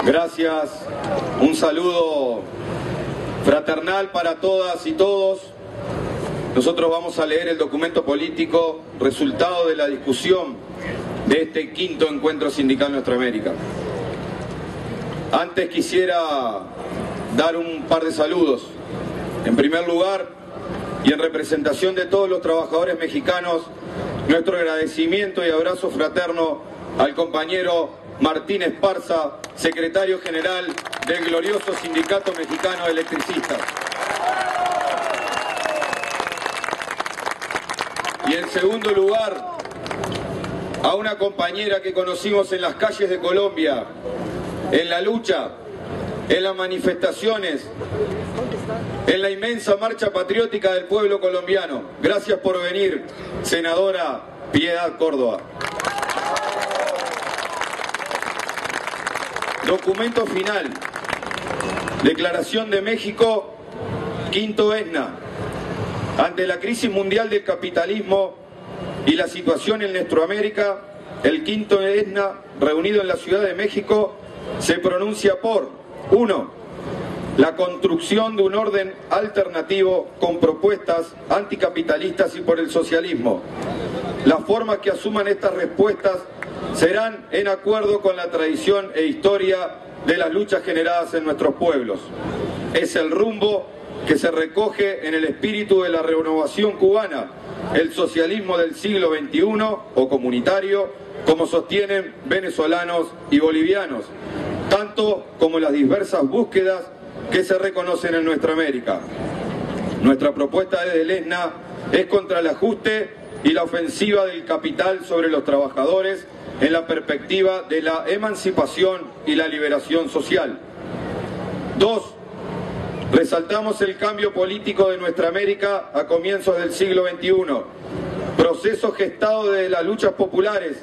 Gracias. Un saludo fraternal para todas y todos. Nosotros vamos a leer el documento político, resultado de la discusión de este quinto encuentro sindical Nuestra-América. Antes quisiera dar un par de saludos. En primer lugar, y en representación de todos los trabajadores mexicanos, nuestro agradecimiento y abrazo fraterno al compañero Martín Esparza, secretario general del glorioso Sindicato Mexicano de Electricistas. Y en segundo lugar, a una compañera que conocimos en las calles de Colombia, en la lucha, en las manifestaciones, en la inmensa marcha patriótica del pueblo colombiano. Gracias por venir, senadora Piedad Córdoba. Documento final. Declaración de México, quinto ESNA. Ante la crisis mundial del capitalismo y la situación en Nuestra-América, el quinto ESNA, reunido en la Ciudad de México, se pronuncia por 1. La construcción de un orden alternativo con propuestas anticapitalistas y por el socialismo. Las formas que asuman estas respuestas serán en acuerdo con la tradición e historia de las luchas generadas en nuestros pueblos. Es el rumbo que se recoge en el espíritu de la renovación cubana, el socialismo del siglo XXI o comunitario, como sostienen venezolanos y bolivianos, tanto como las diversas búsquedas que se reconocen en Nuestra-América. Nuestra propuesta desde el ESNA es contra el ajuste y la ofensiva del capital sobre los trabajadores en la perspectiva de la emancipación y la liberación social. 2. Resaltamos el cambio político de Nuestra-América a comienzos del siglo XXI, proceso gestado desde las luchas populares,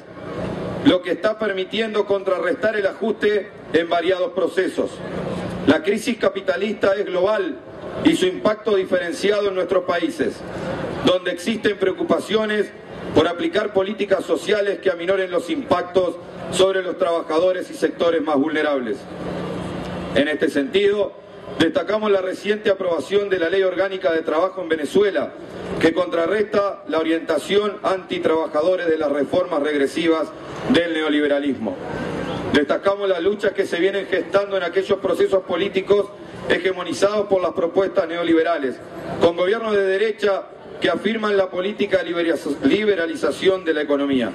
lo que está permitiendo contrarrestar el ajuste en variados procesos. La crisis capitalista es global y su impacto diferenciado en nuestros países, donde existen preocupaciones por aplicar políticas sociales que aminoren los impactos sobre los trabajadores y sectores más vulnerables. En este sentido, destacamos la reciente aprobación de la Ley Orgánica de Trabajo en Venezuela, que contrarresta la orientación antitrabajadores de las reformas regresivas del neoliberalismo. Destacamos las luchas que se vienen gestando en aquellos procesos políticos hegemonizados por las propuestas neoliberales, con gobiernos de derecha que afirman la política de liberalización de la economía.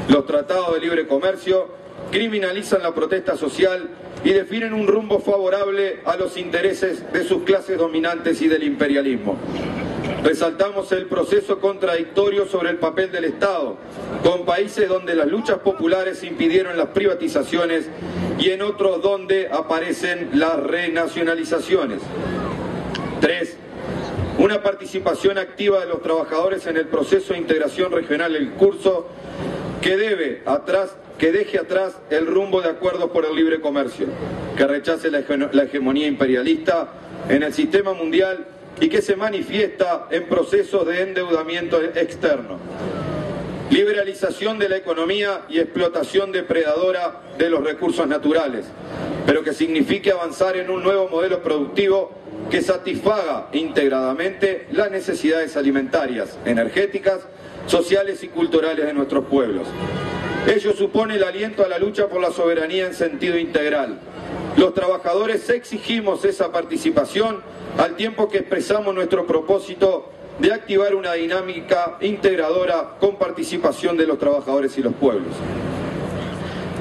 Los tratados de libre comercio criminalizan la protesta social y definen un rumbo favorable a los intereses de sus clases dominantes y del imperialismo. Resaltamos el proceso contradictorio sobre el papel del Estado, con países donde las luchas populares impidieron las privatizaciones y en otros donde aparecen las renacionalizaciones. 3. Una participación activa de los trabajadores en el proceso de integración regional en curso que deje atrás el rumbo de acuerdos por el libre comercio, que rechace la hegemonía imperialista en el sistema mundial y que se manifiesta en procesos de endeudamiento externo. Liberalización de la economía y explotación depredadora de los recursos naturales, pero que signifique avanzar en un nuevo modelo productivo que satisfaga integradamente las necesidades alimentarias, energéticas, sociales y culturales de nuestros pueblos. Ello supone el aliento a la lucha por la soberanía en sentido integral. Los trabajadores exigimos esa participación al tiempo que expresamos nuestro propósito de activar una dinámica integradora con participación de los trabajadores y los pueblos.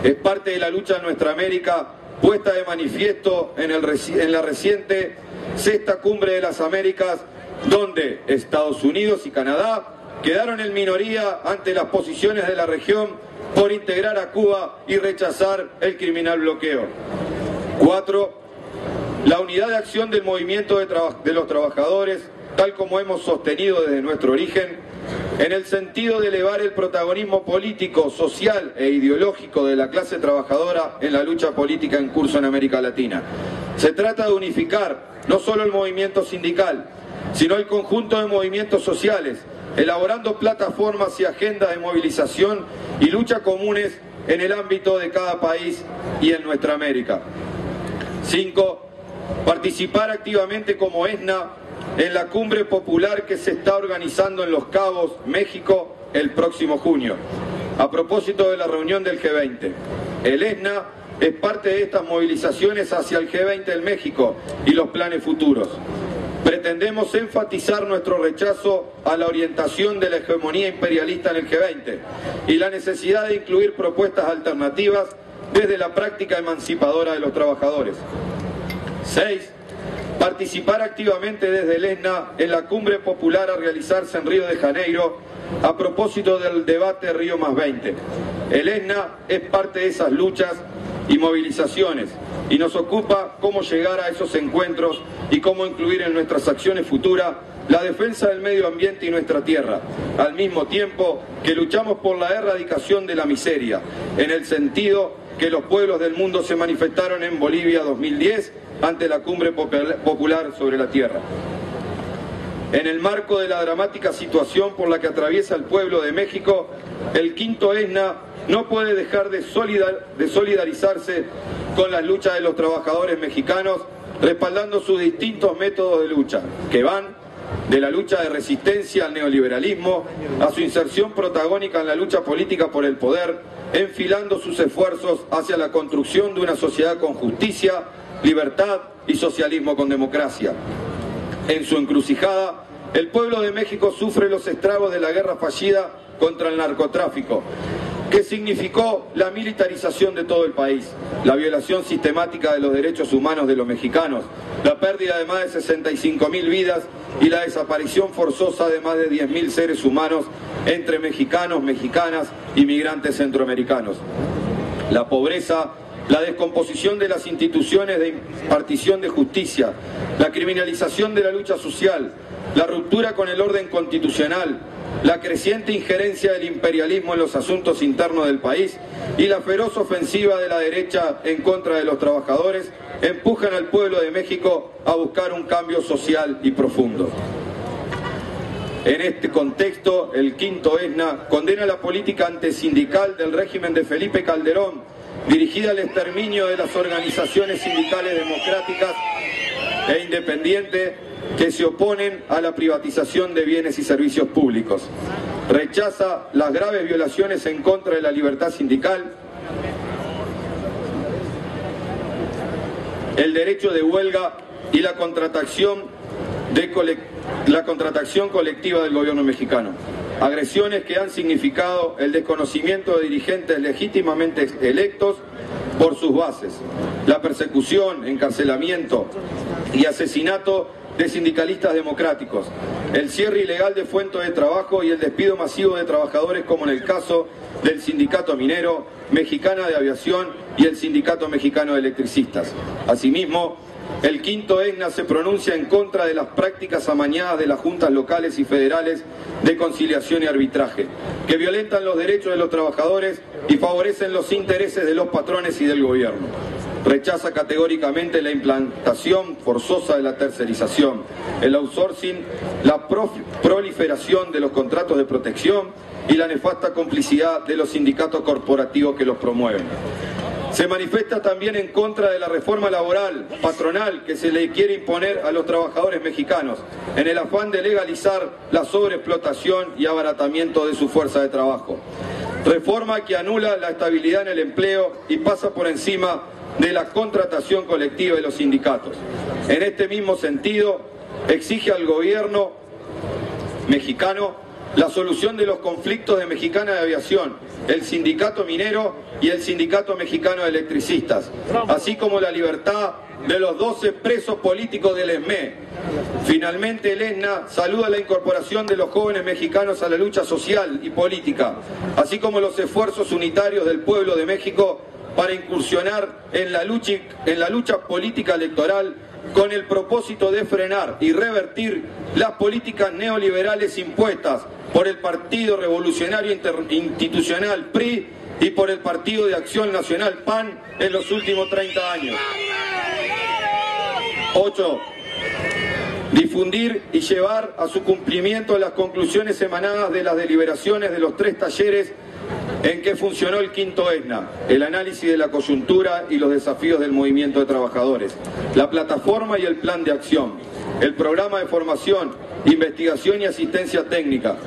Es parte de la lucha en Nuestra-América puesta de manifiesto en la reciente Sexta Cumbre de las Américas, donde Estados Unidos y Canadá quedaron en minoría ante las posiciones de la región por integrar a Cuba y rechazar el criminal bloqueo. 4. La unidad de acción del movimiento de los trabajadores, tal como hemos sostenido desde nuestro origen, en el sentido de elevar el protagonismo político, social e ideológico de la clase trabajadora en la lucha política en curso en América Latina. Se trata de unificar no solo el movimiento sindical, sino el conjunto de movimientos sociales, elaborando plataformas y agendas de movilización y lucha comunes en el ámbito de cada país y en Nuestra-América. 5. Participar activamente como ESNA en la cumbre popular que se está organizando en Los Cabos, México, el próximo junio. A propósito de la reunión del G20, el ESNA es parte de estas movilizaciones hacia el G20 en México y los planes futuros. Pretendemos enfatizar nuestro rechazo a la orientación de la hegemonía imperialista en el G20 y la necesidad de incluir propuestas alternativas desde la práctica emancipadora de los trabajadores. 6. Participar activamente desde el ESNA en la cumbre popular a realizarse en Río de Janeiro a propósito del debate Río +20. El ESNA es parte de esas luchas y movilizaciones y nos ocupa cómo llegar a esos encuentros y cómo incluir en nuestras acciones futuras la defensa del medio ambiente y nuestra tierra, al mismo tiempo que luchamos por la erradicación de la miseria, en el sentido que los pueblos del mundo se manifestaron en Bolivia 2010 ante la cumbre popular sobre la tierra. En el marco de la dramática situación por la que atraviesa el pueblo de México, el quinto ESNA no puede dejar de solidarizarse con las luchas de los trabajadores mexicanos, respaldando sus distintos métodos de lucha, que van de la lucha de resistencia al neoliberalismo a su inserción protagónica en la lucha política por el poder, enfilando sus esfuerzos hacia la construcción de una sociedad con justicia, libertad y socialismo con democracia. En su encrucijada, el pueblo de México sufre los estragos de la guerra fallida contra el narcotráfico, que significó la militarización de todo el país, la violación sistemática de los derechos humanos de los mexicanos, la pérdida de más de 65.000 vidas y la desaparición forzosa de más de 10.000 seres humanos entre mexicanos, mexicanas y migrantes centroamericanos. La pobreza, la descomposición de las instituciones de impartición de justicia, la criminalización de la lucha social, la ruptura con el orden constitucional, la creciente injerencia del imperialismo en los asuntos internos del país y la feroz ofensiva de la derecha en contra de los trabajadores empujan al pueblo de México a buscar un cambio social y profundo. En este contexto, el quinto ESNA condena la política antisindical del régimen de Felipe Calderón, dirigida al exterminio de las organizaciones sindicales democráticas e independientes que se oponen a la privatización de bienes y servicios públicos. Rechaza las graves violaciones en contra de la libertad sindical, el derecho de huelga y la contratación colectiva del gobierno mexicano. Agresiones que han significado el desconocimiento de dirigentes legítimamente electos por sus bases, la persecución, encarcelamiento y asesinato de sindicalistas democráticos, el cierre ilegal de fuentes de trabajo y el despido masivo de trabajadores como en el caso del Sindicato Minero, Mexicana de Aviación y el Sindicato Mexicano de Electricistas. Asimismo, el quinto ESNA se pronuncia en contra de las prácticas amañadas de las juntas locales y federales de conciliación y arbitraje, que violentan los derechos de los trabajadores y favorecen los intereses de los patrones y del gobierno. Rechaza categóricamente la implantación forzosa de la tercerización, el outsourcing, la proliferación de los contratos de protección y la nefasta complicidad de los sindicatos corporativos que los promueven. Se manifiesta también en contra de la reforma laboral patronal que se le quiere imponer a los trabajadores mexicanos, en el afán de legalizar la sobreexplotación y abaratamiento de su fuerza de trabajo. Reforma que anula la estabilidad en el empleo y pasa por encima de la contratación colectiva de los sindicatos. En este mismo sentido, exige al gobierno mexicano la solución de los conflictos de Mexicana de Aviación, el Sindicato Minero y el Sindicato Mexicano de Electricistas, así como la libertad de los 12 presos políticos del ESME. Finalmente, el ESNA saluda la incorporación de los jóvenes mexicanos a la lucha social y política, así como los esfuerzos unitarios del pueblo de México para incursionar en la lucha política electoral con el propósito de frenar y revertir las políticas neoliberales impuestas por el Partido Revolucionario Institucional PRI y por el Partido de Acción Nacional PAN en los últimos 30 años. 8. Difundir y llevar a su cumplimiento las conclusiones emanadas de las deliberaciones de los 3 talleres ¿En qué funcionó el quinto ESNA? El análisis de la coyuntura y los desafíos del movimiento de trabajadores, la plataforma y el plan de acción, el programa de formación, investigación y asistencia técnica.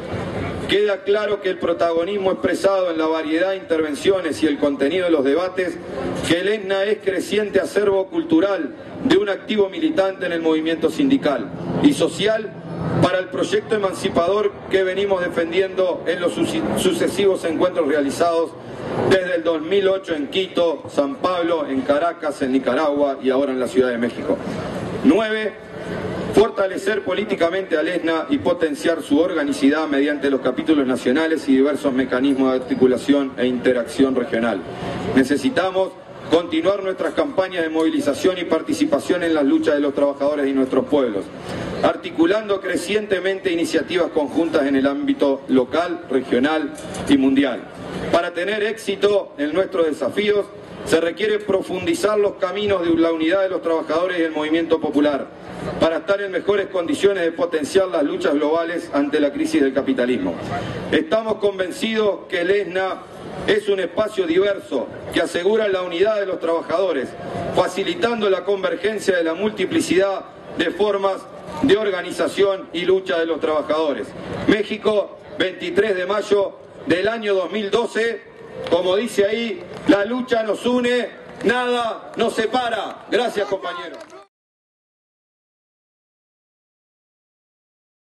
Queda claro que el protagonismo expresado en la variedad de intervenciones y el contenido de los debates, que el ESNA es creciente acervo cultural de un activo militante en el movimiento sindical y social para el proyecto emancipador que venimos defendiendo en los sucesivos encuentros realizados desde el 2008 en Quito, San Pablo, en Caracas, en Nicaragua y ahora en la Ciudad de México. 9. Fortalecer políticamente al ESNA y potenciar su organicidad mediante los capítulos nacionales y diversos mecanismos de articulación e interacción regional. Necesitamos continuar nuestras campañas de movilización y participación en las luchas de los trabajadores y nuestros pueblos, articulando crecientemente iniciativas conjuntas en el ámbito local, regional y mundial. Para tener éxito en nuestros desafíos, se requiere profundizar los caminos de la unidad de los trabajadores y el movimiento popular, para estar en mejores condiciones de potenciar las luchas globales ante la crisis del capitalismo. Estamos convencidos que el ESNA es un espacio diverso que asegura la unidad de los trabajadores, facilitando la convergencia de la multiplicidad de formas de organización y lucha de los trabajadores. México, 23 de mayo del año 2012, como dice ahí, la lucha nos une, nada nos separa. Gracias, compañeros.